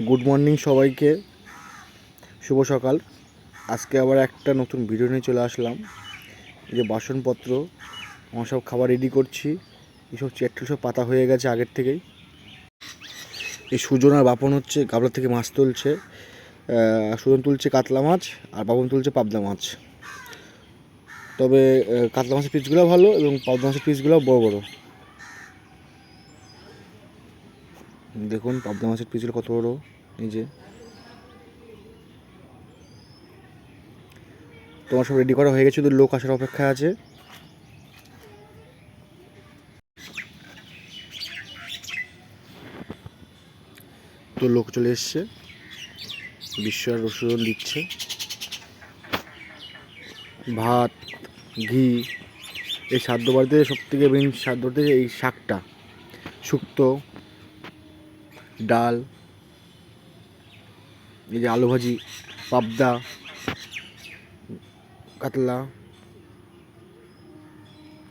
Good morning সবাইকে, শুভ সকাল। আজকে আবার একটা নতুন ভিডিও নিয়ে চলে আসলাম। এই যে বাসনপত্র আমার সব খাবার রেডি করছি। এইসব চেয়ারটা সব পাতা হয়ে গেছে আগের থেকেই। এই সুজন আর বাপন হচ্ছে গাবলা থেকে মাছ তুলছে। সুজন তুলছে কাতলা মাছ আর বাপন তুলছে পাবদা মাছ। তবে কাতলা মাছের পিসগুলো ভালো এবং পাবদা মাছের পিসগুলো বড় বড়। দেখুন পাবদা মাছের পিসগুলো কত বড়। এই যে তোমার সব রেডি করা হয়ে গেছে, শুধু লোক আসার অপেক্ষায় আছে। তো লোক চলে এসছে, বিশ্ব আর রসুন দিচ্ছে। ভাত, ঘি, এই সাদ্য বাড়িতে সব থেকে মেন সাদ্যতে এই শাকটা, শুক্তো, ডাল, এই যে আলু ভাজি, পাবদা, কাতলা,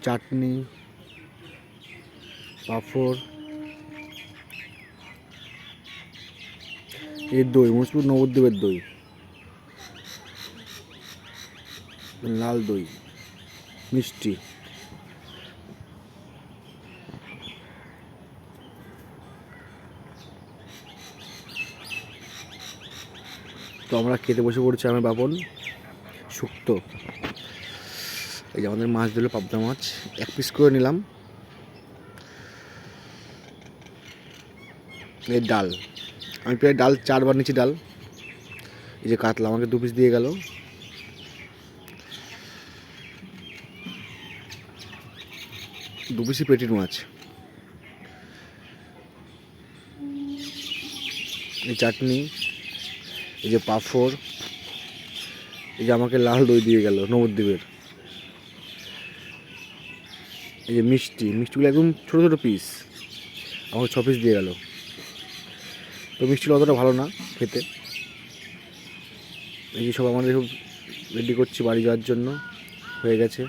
চাটনি, পাঁপড়, এই দই, মজবুত নবদ্বীপের দই, লাল দই, মিষ্টি। তো আমরা খেতে বসে পড়ছি, আমি বাপন। শুক্তো, এই যে আমাদের মাছ দিল পাবদা মাছ, এক পিস করে নিলাম। এই ডাল, আমি প্রায় ডাল 4 বার নিচ্ছি ডাল। এই যে কাতলা আমাকে 2 পিস দিয়ে গেল। দু পিসই পেটির মাছ। এই চাটনি, এই যে পাঁপড়, এই যে আমাকে লাল দই দিয়ে গেল নবদ্বীপের। এই যে মিষ্টিগুলো একদম ছোটো ছোটো পিস, আমাকে 6 পিস দিয়ে গেল। তো মিষ্টিগুলো অতটা ভালো না খেতে। এই যে সব আমাদের রেডি করছি বাড়ি যাওয়ার জন্য, হয়ে গেছে।